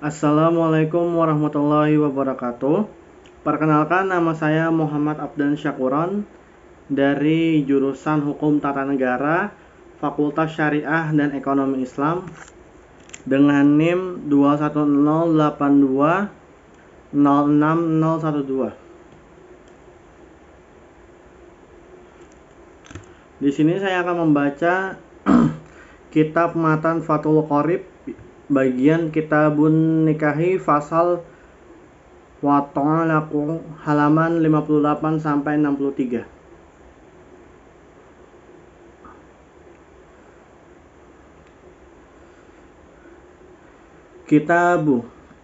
Assalamualaikum warahmatullahi wabarakatuh. Perkenalkan, nama saya Muhammad Abdan Syakuron dari jurusan Hukum Tata Negara, Fakultas Syariah dan Ekonomi Islam dengan NIM 21082 Di sini saya akan membaca Kitab Matan Fathul Qorib bagian Kitabun Nikahi Fasal wa Ta'alaku halaman 58 sampai 63.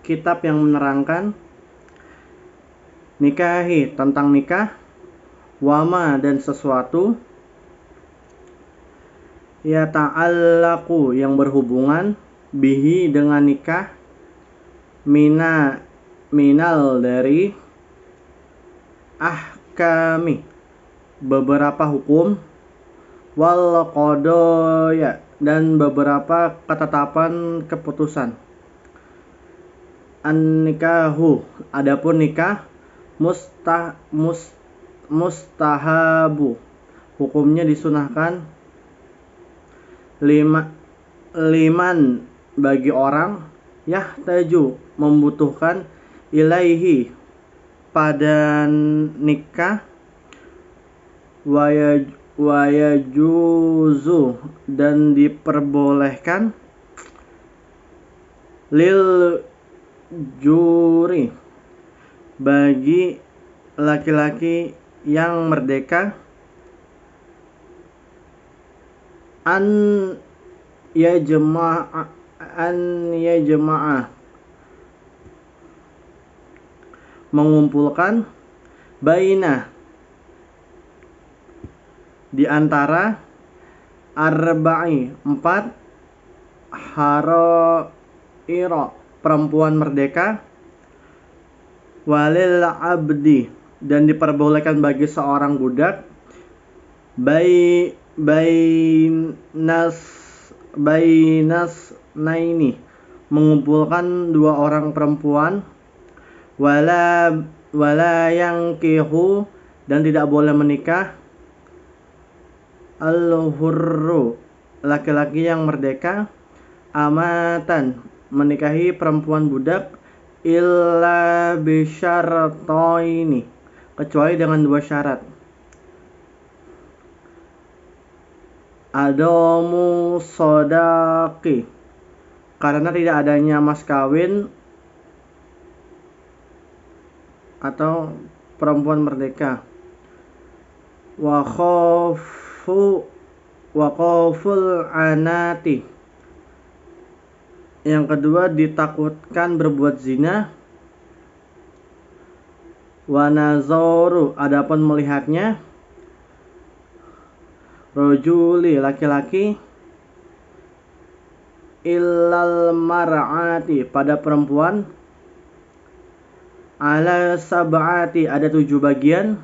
Kitab yang menerangkan nikahi tentang nikah, wama dan sesuatu, ya ta'allaku yang berhubungan, bihi dengan nikah, minal dari, ahkami beberapa hukum, wal qadoya dan beberapa ketetapan keputusan. An-nikahu adapun nikah, mustahabu hukumnya disunahkan, liman bagi orang, yahtaju membutuhkan, ilaihi pada nikah, wayajuzu dan diperbolehkan, lil juri bagi laki-laki yang merdeka, an yajma'a mengumpulkan, baina di antara, arba'i 4 haraira perempuan merdeka, walil abdi dan diperbolehkan bagi seorang budak, bainas naini mengumpulkan 2 orang perempuan, wala yangkihu dan tidak boleh menikah, al-hurru laki-laki yang merdeka, amatan menikahi perempuan budak, illa bisyarataini kecuali dengan 2 syarat. Adamu sodaki karena tidak adanya mas kawin atau perempuan merdeka, wa khawful anati yang kedua ditakutkan berbuat zina, wa nazoru adapun melihatnya, rojuli laki-laki, illal mar'ati pada perempuan, ala sab'ati ada 7 bagian,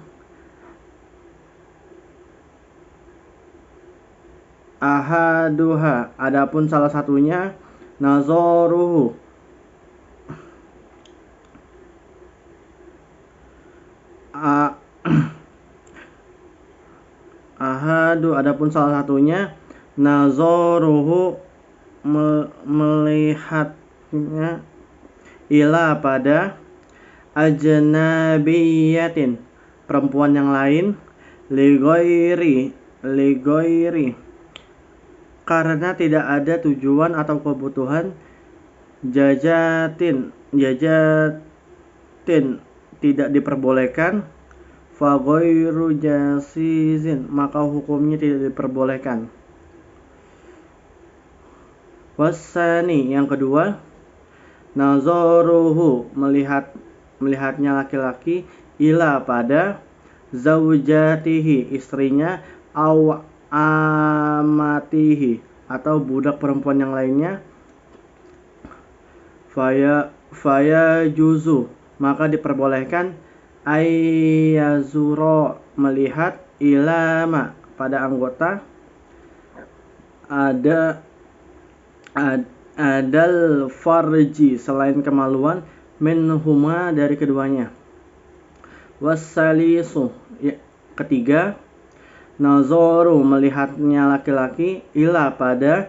ahaduha adapun salah satunya, nazoruhu ahadu adapun salah satunya, nazoruhu melihatnya, ila pada, ajnabiyatin perempuan yang lain, ligoiri karena tidak ada tujuan atau kebutuhan, jajatin tidak diperbolehkan, faghairu jasizin maka hukumnya tidak diperbolehkan. Wasani yang kedua, nazoruhu melihatnya laki-laki, ila pada, zaujatihi istrinya, aw amatihi atau budak perempuan yang lainnya, faya juzu maka diperbolehkan, ayyazuro melihat, ilama pada anggota, adal farji selain kemaluan minhuma dari keduanya. Wasalisu ketiga nazoru melihatnya laki-laki ila pada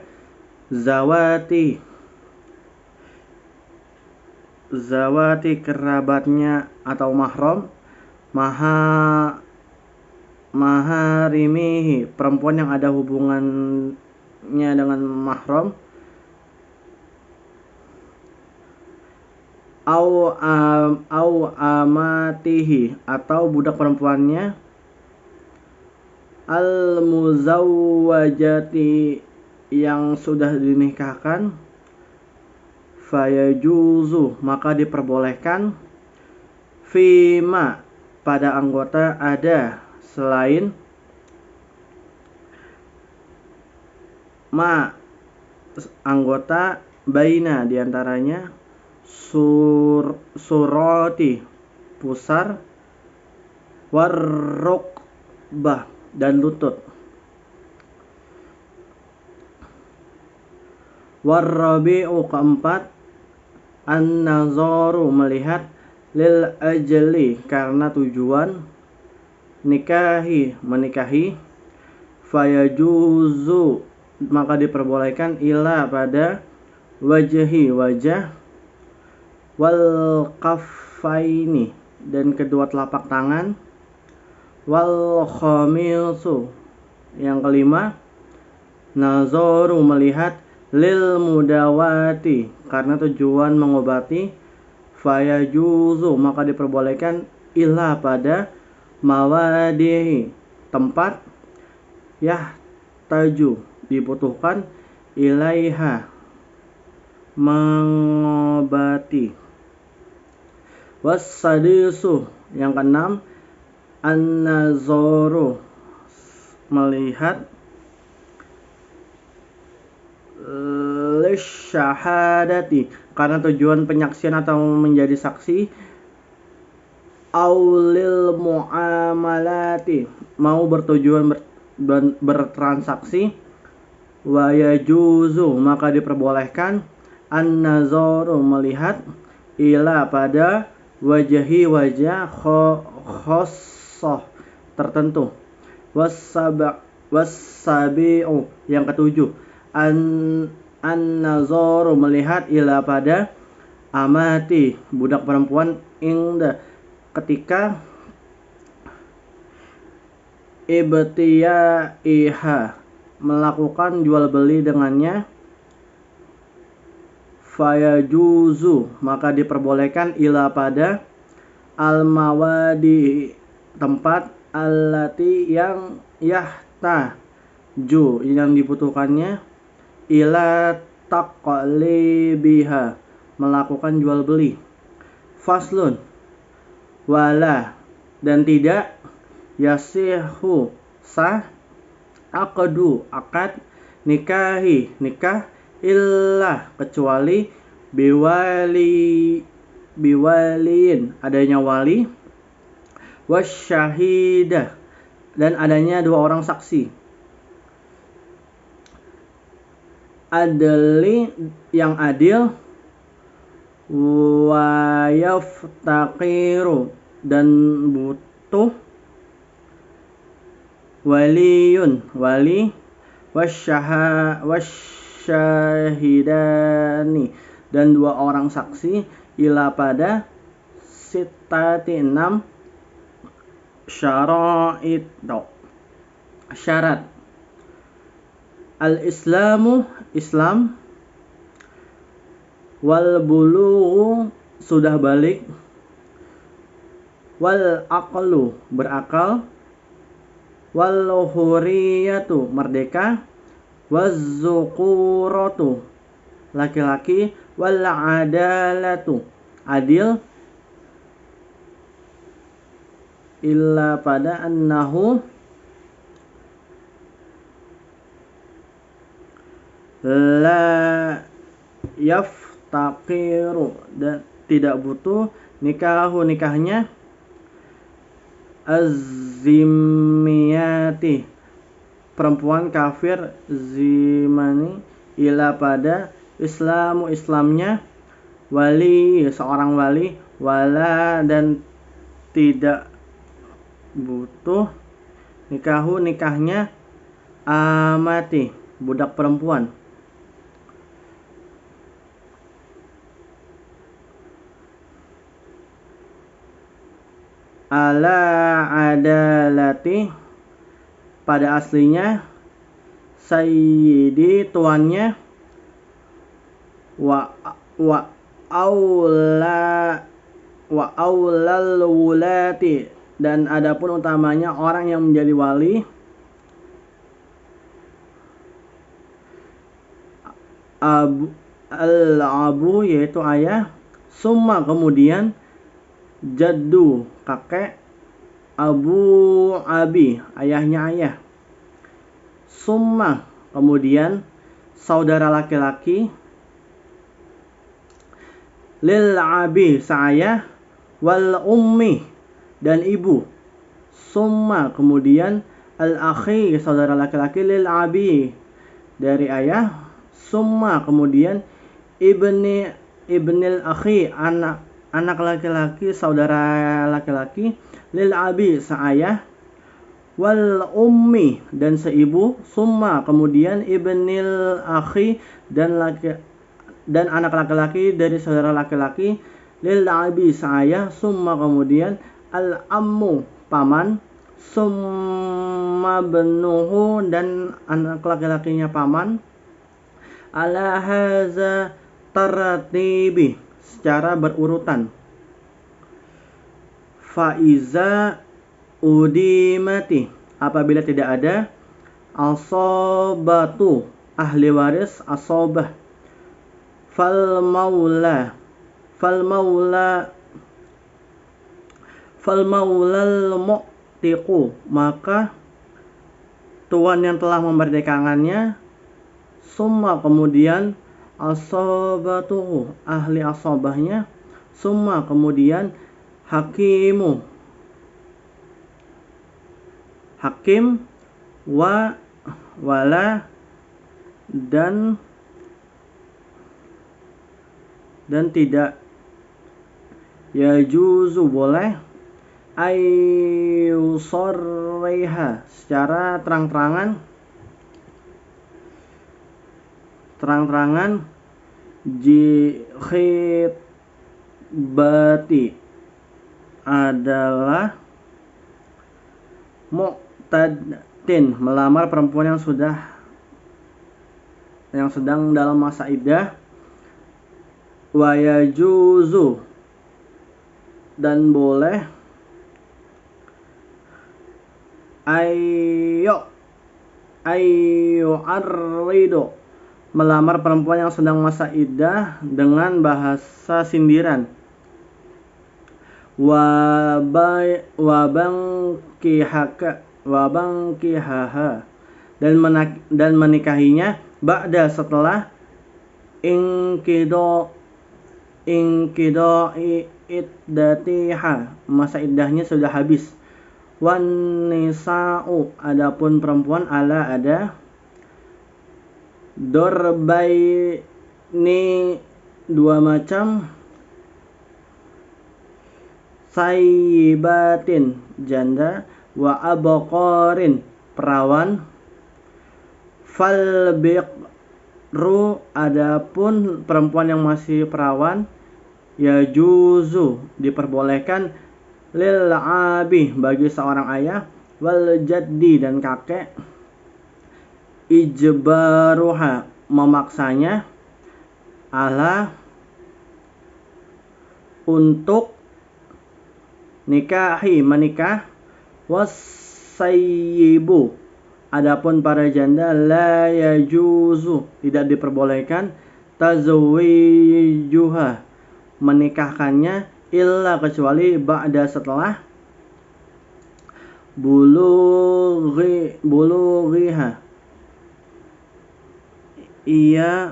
zawati kerabatnya atau mahram maharimihi perempuan yang ada hubungannya dengan mahram au amatihi atau budak perempuannya al muzawwajati yang sudah dinikahkan fayajuzu maka diperbolehkan fima pada anggota ada selain ma anggota baina diantaranya surati pusar warrukbah dan lutut. Warrabi'u keempat an-nazaru melihat lil ajli karena tujuan menikahi fayajuzu maka diperbolehkan ila pada wajah wal kaffaini dan kedua telapak tangan wal khamisu yang kelima nazaru melihat lil mudawati karena tujuan mengobati fayajuzu maka diperbolehkan ila pada mawadihi tempat yahtaju dibutuhkan ilaiha mengobati. Wassadisu yang keenam an-nazaru melihat lisyahadati karena tujuan penyaksian atau menjadi saksi aulil muamalati mau bertujuan bertransaksi wa yajuzu maka diperbolehkan an-nazaru melihat ila pada wajah khosoh tertentu. Wassabi'u yang ketujuh an-nazaru melihat ila pada amati budak perempuan inda ketika ibtiyaiha melakukan jual beli dengannya fayajuzu maka diperbolehkan ila pada al-mawadi tempat allati yang yahtaju yang dibutuhkannya ila taqlibiha melakukan jual beli. Faslun wala dan tidak yasihu sah aqdu akad nikah illa kecuali biwaliin adanya wali wasyahidah dan adanya dua orang saksi adli yang adil wa yaftaqiru dan butuh wali wasyahidani dan dua orang saksi ila pada sitati 6 syarat al-islamu Islam wal bulughu sudah balik wal aqlu berakal wal huriyatu merdeka waz-zukuratu laki-laki wal adalatu adil illa pada annahu la yaftaqiru dan tidak butuh nikahnya az-zimmiyati perempuan kafir zimani ila pada Islamu Islamnya, wali seorang wali, wala dan tidak butuh, nikahu nikahnya, amati budak perempuan. Ala adalati pada aslinya, sayyidi tuannya, wa aulal wulati dan adapun utamanya orang yang menjadi wali, abu yaitu ayah, summa kemudian jaddu kakek, abu abi ayahnya ayah, summa kemudian saudara laki-laki, lil abi seayah, wal ummi dan ibu, summa kemudian al akhi saudara laki-laki, lil abi dari ayah, summa kemudian ibnil akhi anak laki-laki saudara laki-laki, lil abi seayah, wal ummi dan seibu, summa kemudian ibnil akhi dan anak laki-laki dari saudara laki-laki, lil abi seayah, summa kemudian al ammu paman, summa benuhu dan anak laki-lakinya paman, ala haza tartibi secara berurutan. Faiza udimati apabila tidak ada, asobatu ahli waris, asobah, fal maulal mu'tiqu maka tuan yang telah memerdekakannya, summa kemudian asobatuhu ahli asobahnya, summa kemudian hakim wala dan tidak yajuzu boleh, ayusarriha secara terang-terangan jikhitbati adalah mu'tadin melamar perempuan yang sedang dalam masa iddah, wa yajuzu dan boleh, arrido melamar perempuan yang sedang masa iddah dengan bahasa sindiran, wabangkihaha dan menikahinya, ba'da setelah ingkido iddatiha masa iddahnya sudah habis, wan nisa'u adapun perempuan ala ada, dorbaini dua macam, sayyibatin janda, wa abqarin perawan, fal biqru adapun perempuan yang masih perawan, yajuzu diperbolehkan, lil abi bagi seorang ayah, wal jaddi dan kakek, ijbaruha memaksanya, ala untuk nikahi menikah, wasayyibu adapun para janda, la yajuzu tidak diperbolehkan, tazwijuha menikahkannya, illa kecuali ba'da setelah bulughiha ia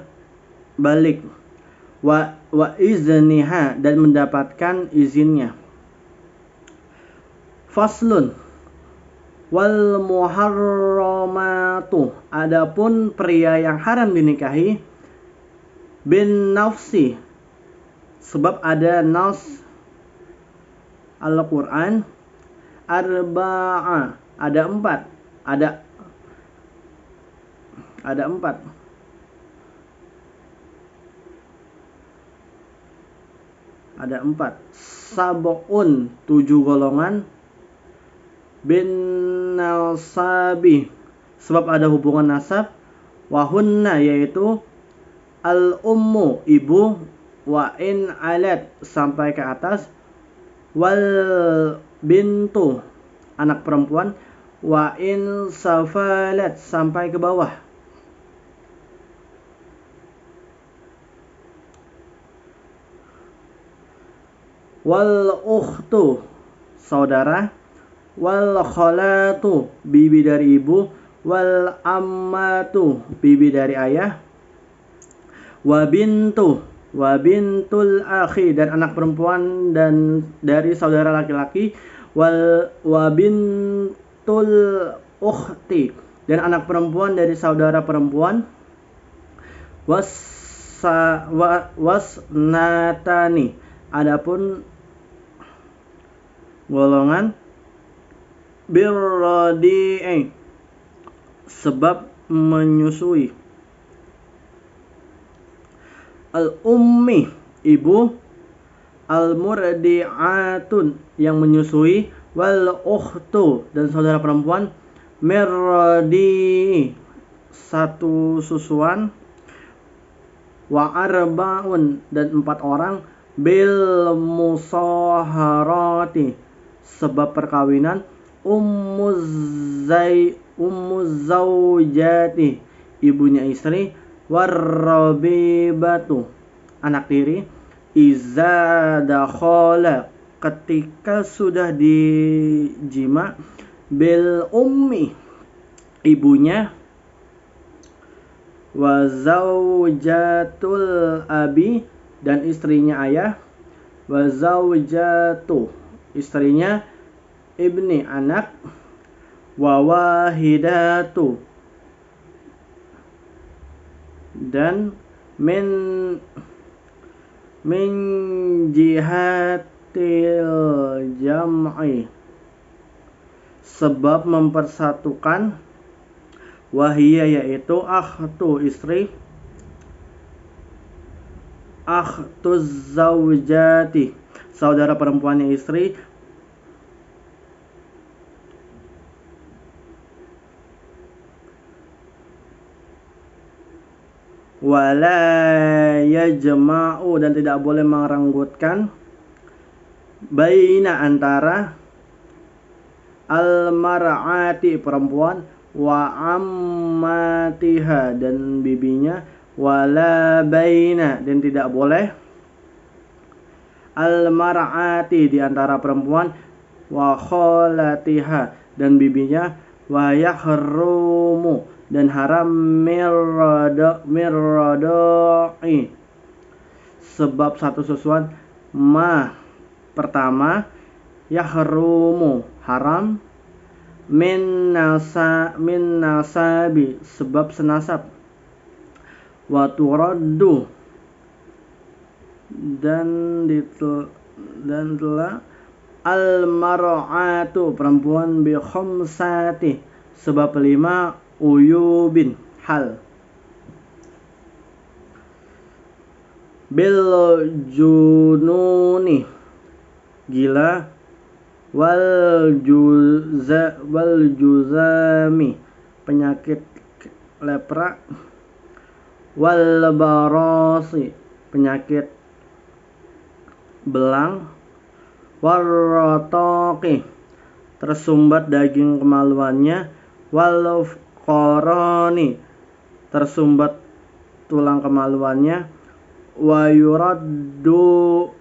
balik, wa izniha dan mendapatkan izinnya. Faslun wal muharramatu adapun pria yang haram dinikahi, bin nafsi, sebab ada nas Al-Quran. Arba'a, ada empat, ada empat. Ada empat. Sab'un, 7 golongan. Bin nasabi, sebab ada hubungan nasab. Wahunna, yaitu al-ummu, ibu. Wa in alat, sampai ke atas. Wal bintu, anak perempuan. Wa in safalat, sampai ke bawah. Wal ukhtu, saudara. Wal khalatu, bibi dari ibu. Wal ammatu, bibi dari ayah. Wa bintul akhi, dan anak perempuan dan dari saudara laki-laki. Wa bintul ukhti, dan anak perempuan dari saudara perempuan. Wasnatani, adapun golongan birradi'i, sebab menyusui. Al-ummi, ibu. Al-murdi'atun, yang menyusui. Wal ukhtu, dan saudara perempuan. Mirradi'i, satu susuan. Wa arba'un, dan 4 orang. Bil musaharati, sebab perkawinan. Ummuzaujati, ibunya istri. Warrabibatu, anak tiri. Iza dakhala, ketika sudah dijima. Bil ummi, ibunya. Wa zaujatul abi, dan istrinya ayah. Wa zaujatu, istrinya ibni, anak. Wa wahidatu, dan min jihatil jam'i, sebab mempersatukan. Wahiyya, yaitu akhtu, istri. Akhtuz zaujati, saudara perempuannya istri. Wala yajma'u, dan tidak boleh merenggutkan. Baina, antara. Al-mar'ati, perempuan. Wa ammatiha, dan bibinya. Wala baina, dan tidak boleh. Al-mar'ati, di antara perempuan. Wa khalatiha, dan bibinya. Wa yahrumu, dan haram mirrada'i, sebab satu susuan. Pertama. Yahrumu, haram. Min nasabi, sebab senasab. Wa turaddu, dan telah. Al-mar'atu, perempuan. Bi khamsati, sebab 5 uyubin, hal. Bil jununi, gila. Wal juzami, penyakit lepra. Wal barasi, penyakit belang. Warrotaqi, tersumbat daging kemaluannya. Wal qarani, tersumbat tulang kemaluannya. Wa yuraddu,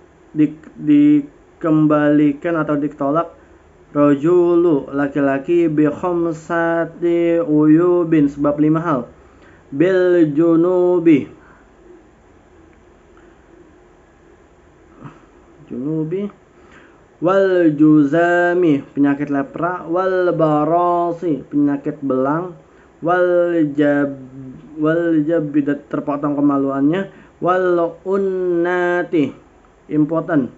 dikembalikan atau ditolak. Rajulu, laki-laki. Bi khamsati uyubin, sebab 5 hal. Bil junubi, wal juzami, penyakit lepra. Wal barasi, penyakit belang. Wal jabbi, terpotong kemaluannya. wal unnati. Important.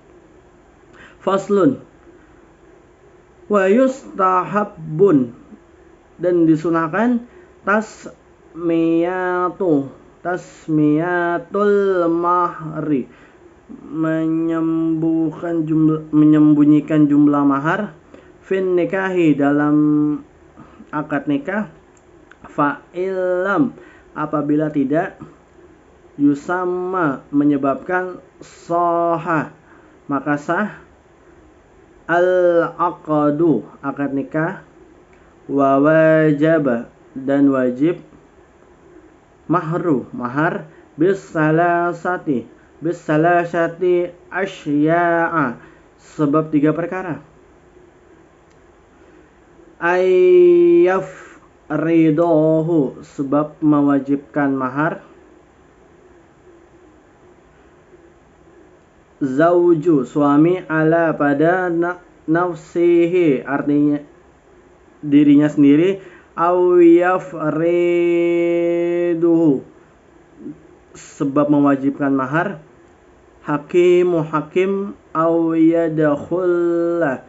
Faslun. Wa yustahabbun, dan disunahkan tasmiyatul mahri, menyembunyikan jumlah mahar, fin nikahi, dalam akad nikah, fa illam, apabila tidak, yusamma, menyebabkan, soha, maka sah, al-aqdu, akad nikah, wa wajaba, dan wajib, mahar, bisalasati asya'a, sebab 3 perkara. Ayyaf ridohu, sebab mewajibkan mahar. Zauju, suami, ala, pada nafsihi, artinya dirinya sendiri, aw yafriduhu, sebab mewajibkan mahar. Hakim, aw yadkhullah,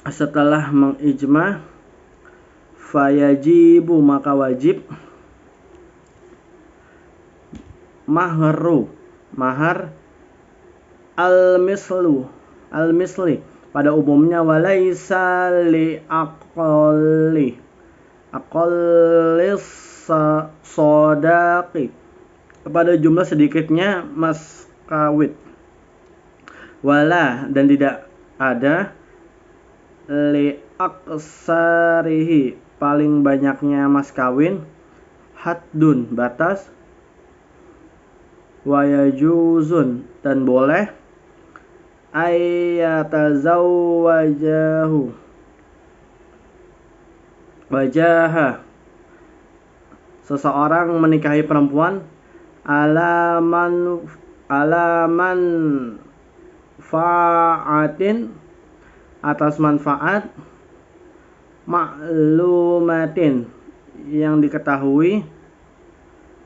setelah mengijma. Fayajibu, maka wajib, mahar, al-misli, pada umumnya, walaisa li aqallis sodaqi, pada jumlah sedikitnya mas kawin. Wala, dan tidak ada, li aksarihi, paling banyaknya mas kawin, haddun, batas, wayajuzun, dan boleh, ayyatazawwajahu wajaha, seseorang menikahi perempuan, alaman fa'atin, atas manfaat, ma'lumatin, yang diketahui,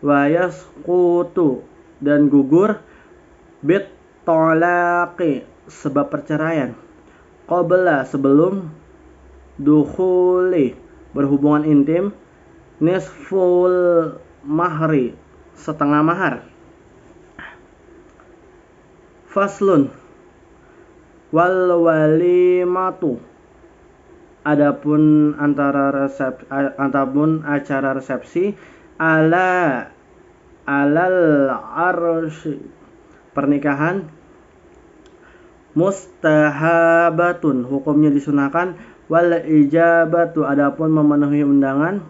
wa yasqutu, dan gugur, bit tolaqi, sebab perceraian, qabla, sebelum, dukhuli, berhubungan intim, nisful mahri, setengah mahar. Faslun. Wal walimatu, adapun acara resepsi, alal arsy, pernikahan, mustahabatun, hukumnya disunahkan, wal ijabatu, adapun memenuhi undangan,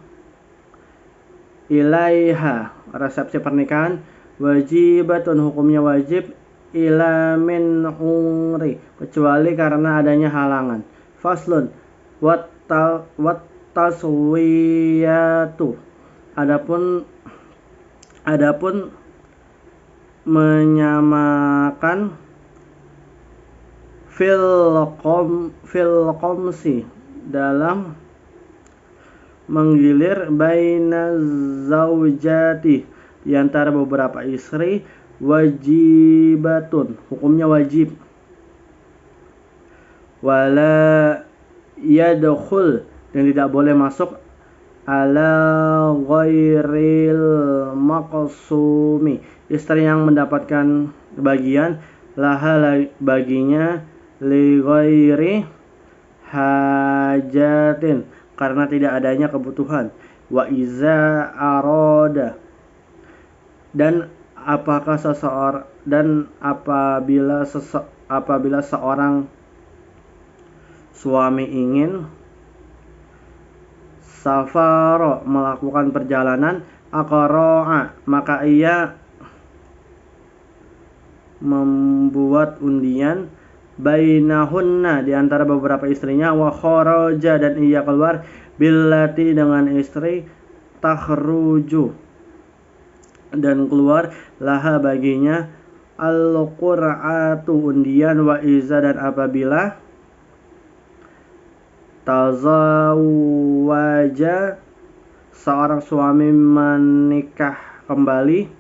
ilaiha, resepsi pernikahan, wajibatun, hukumnya wajib, ila min umri, kecuali karena adanya halangan. Faslun. Wat taswiyatu, adapun menyamakan, fil qomsi, dalam menggilir, baina zaujati, di antara beberapa istri, wajibatun, hukumnya wajib, wala yadkhul, dan tidak boleh masuk, ala ghairil maqsumi, istri yang mendapatkan bagian, laha, baginya, li ghairi hajatin, karena tidak adanya kebutuhan, wa iza aroda, dan apabila seorang suami ingin, safaro, melakukan perjalanan, aqra'a, maka ia membuat undian, bainahunna, di antara beberapa istrinya, wa kharaja, dan ia keluar, billati, dengan istri, takhruju, dan keluar, laha, baginya, al-qur'atu, undian, wa iza, dan apabila tazawwaja, seorang suami menikah kembali,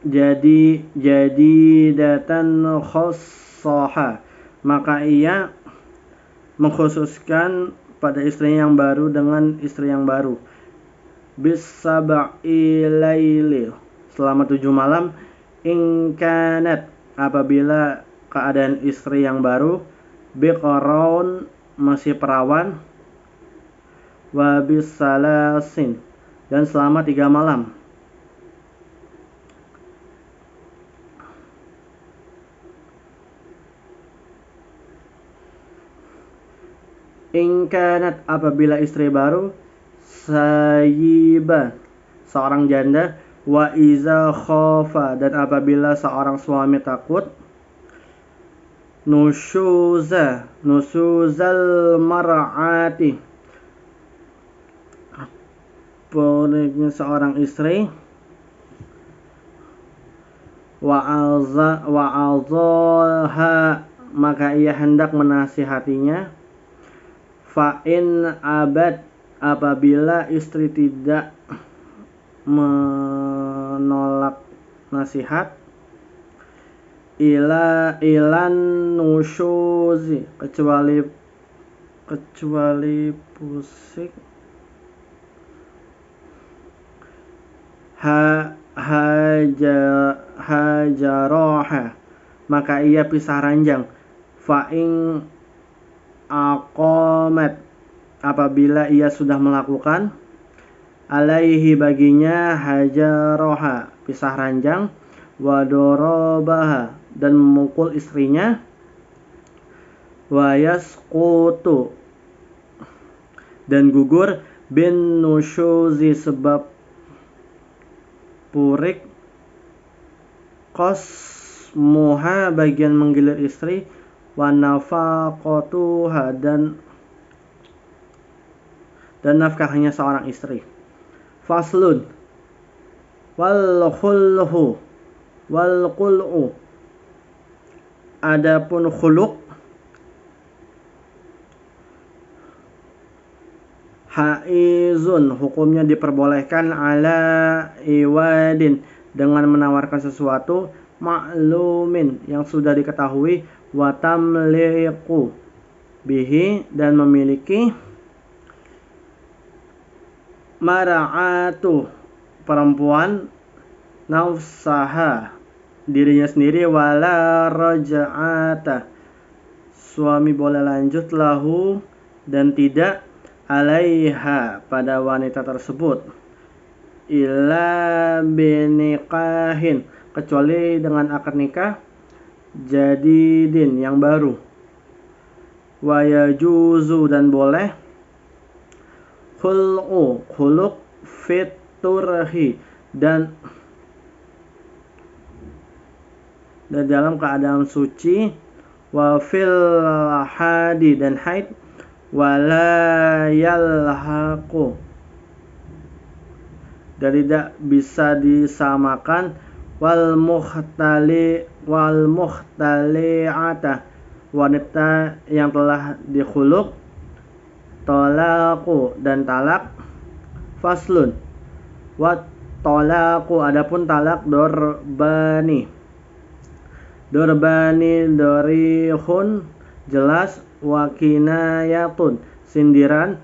jadidatan khossoha, maka ia mengkhususkan pada istri yang baru dengan istri yang baru. Bisab'i laili, selama 7 malam. In kanat, apabila keadaan istri yang baru, biqaron, masih perawan. Wa bisalasin, dan selama 3 malam. In kanat, apabila istri baru, sayyiban, seorang janda. Wa iza khofa, dan apabila seorang suami takut, nusuzal mar'ati, pulihnya seorang istri. Wa'azalha, maka ia hendak menasihatinya. Fa'in abad, apabila istri tidak menolak nasihat. Ilan nusyuzi, kecuali pusik. Hajaroha, maka ia pisah ranjang. Fa'in aqamat, apabila ia sudah melakukan. Alaihi, baginya, hajaroha, pisah ranjang. Wadorobaha, dan memukul istrinya. Wayasqutu, dan gugur. Bin nusyuzi, sebab purik. Qasmuha, bagian menggilir istri. Wanafaqatuha, dan nafkahnya seorang istri. Faslun. Wal qul'u, adapun khuluq. Haizun, hukumnya diperbolehkan. Ala iwadin, dengan menawarkan sesuatu. Ma'lumin, yang sudah diketahui. Wa tamliqu bihi, dan memiliki. Mara'atu, perempuan. Nafsaha, dirinya sendiri. Wala raja'ata, suami boleh lanjut. Lahu, dan tidak. Alaiha, pada wanita tersebut. Illa binikahin, kecuali dengan akad nikah. Jadidin, yang baru. Wa yajuzu, dan boleh. Khuluq fiturhi, dan dalam keadaan suci. Wa fil hadi, dan haid. Wala yalhaqu, dan tidak bisa disamakan. Wal muhtali'ata, wanita yang telah dikhuluk. Talaqu, dan talak. Faslun. Wat talaqu, adapun talak. Dorbani, dorihun, jelas. Wa kinayatun, sindiran.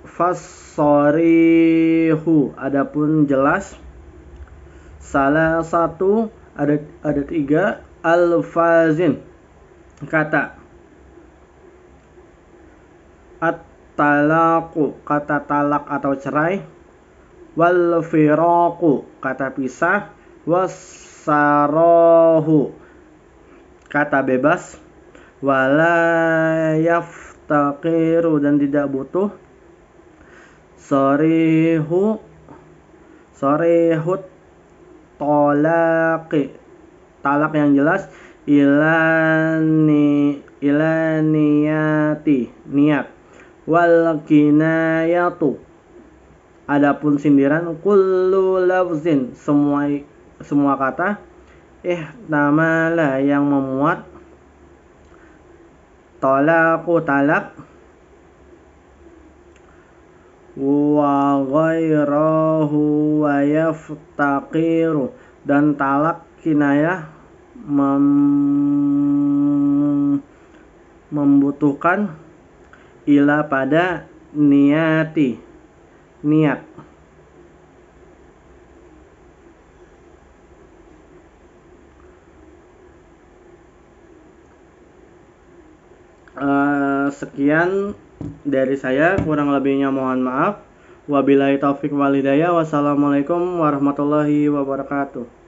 Fassorihu, adapun jelas. Salah satu, ada 3. Alfazin, kata. At-talaqu, kata talak atau cerai. Wal firaqu, kata pisah. Wassarahu, kata bebas. Wala yaftaqiru, dan tidak butuh. Sorihut talaqi, talak yang jelas. Ilaniyati, niat. Wal kinayatu, adapun sindiran. Kullu lafzin, semua kata. Ihtamala, yang memuat. Talaqu, talak. wa ghairahu wa yaftaqiru, dan talak kinayah membutuhkan ila pada niat. Sekian dari saya, kurang lebihnya mohon maaf. Wabillahi taufik wal hidayah. Wassalamualaikum warahmatullahi wabarakatuh.